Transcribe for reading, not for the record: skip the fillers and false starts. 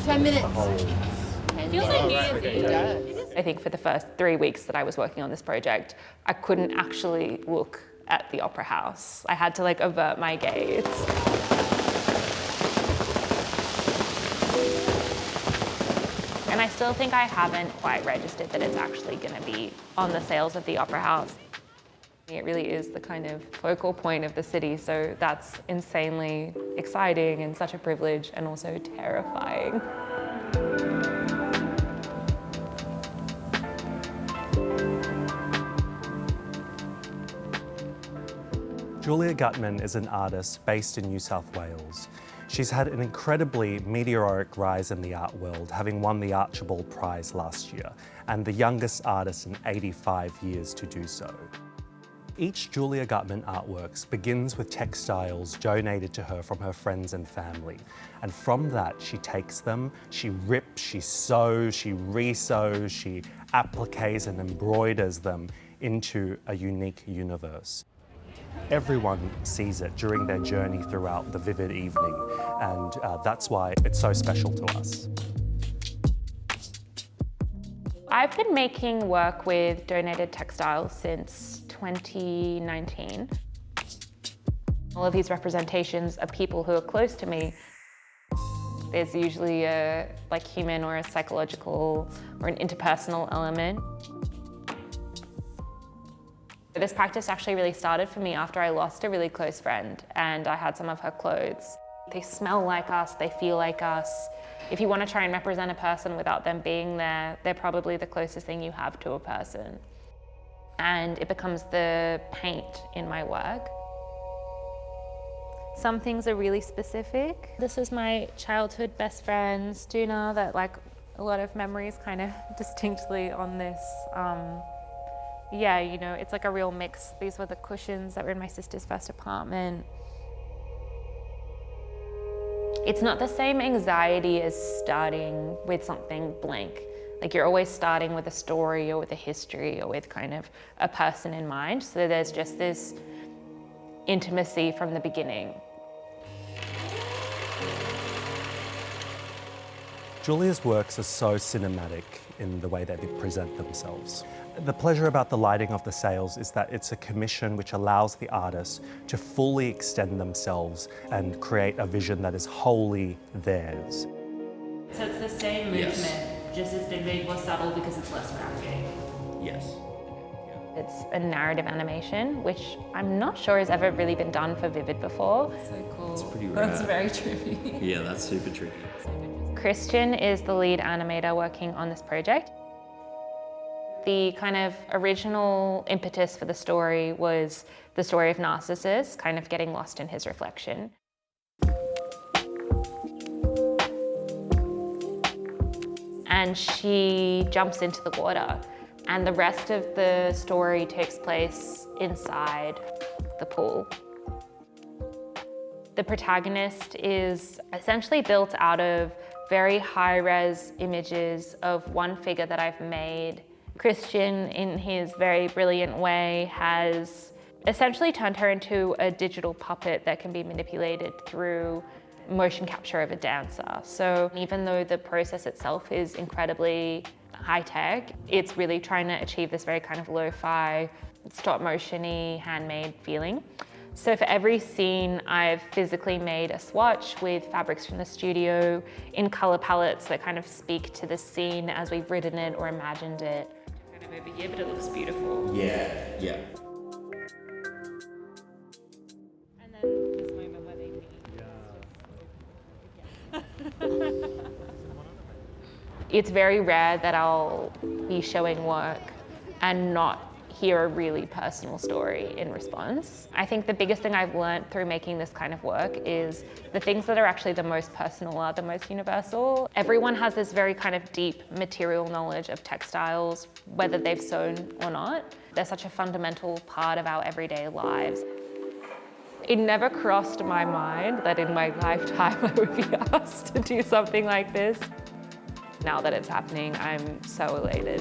10 minutes. Feels like years. I think for the first 3 weeks that I was working on this project, I couldn't actually look at the opera house. I had to like avert my gaze. And I still think I haven't quite registered that it's actually going to be on the sales of the opera house. It really is the kind of focal point of the city, so that's insanely exciting and such a privilege and also terrifying. Julia Gutman is an artist based in New South Wales. She's had an incredibly meteoric rise in the art world, having won the Archibald Prize last year, and the youngest artist in 85 years to do so. Each Julia Gutman artworks begins with textiles donated to her from her friends and family. And from that, she takes them, she rips, she sews, she re-sews, she appliques and embroiders them into a unique universe. Everyone sees it during their journey throughout the vivid evening, and that's why it's so special to us. I've been making work with donated textiles since 2019. All of these representations are people who are close to me. There's usually a human or a psychological or an interpersonal element. This practice actually really started for me after I lost a really close friend and I had some of her clothes. They smell like us, they feel like us. If you want to try and represent a person without them being there, they're probably the closest thing you have to a person. And it becomes the paint in my work. Some things are really specific. This is my childhood best friend, Stuna, that a lot of memories kind of distinctly on this. Yeah, you know, it's like a real mix. These were the cushions that were in my sister's first apartment. It's not the same anxiety as starting with something blank. You're always starting with a story or with a history or with kind of a person in mind. So there's just this intimacy from the beginning. Julia's works are so cinematic in the way that they present themselves. The pleasure about the lighting of the sails is that it's a commission which allows the artist to fully extend themselves and create a vision that is wholly theirs. So it's the same movement, just it's been made more subtle because it's less graphic. Yes. It's a narrative animation, which I'm not sure has ever really been done for Vivid before. So cool. It's pretty rare. That's very trippy. Yeah, that's super tricky. Christian is the lead animator working on this project. The kind of original impetus for the story was the story of Narcissus, kind of getting lost in his reflection. And she jumps into the water, and the rest of the story takes place inside the pool. The protagonist is essentially built out of very high-res images of one figure that I've made. Christian, in his very brilliant way, has essentially turned her into a digital puppet that can be manipulated through motion capture of a dancer. So even though the process itself is incredibly high-tech, it's really trying to achieve this very kind of lo-fi, stop-motion-y, handmade feeling. So for every scene, I've physically made a swatch with fabrics from the studio in color palettes that kind of speak to the scene as we've written it or imagined it. Kind of over here, but it looks beautiful. Yeah, yeah. And then this moment where they meet. It's very rare that I'll be showing work and not hear a really personal story in response. I think the biggest thing I've learned through making this kind of work is the things that are actually the most personal are the most universal. Everyone has this very kind of deep material knowledge of textiles, whether they've sewn or not. They're such a fundamental part of our everyday lives. It never crossed my mind that in my lifetime I would be asked to do something like this. Now that it's happening, I'm so elated.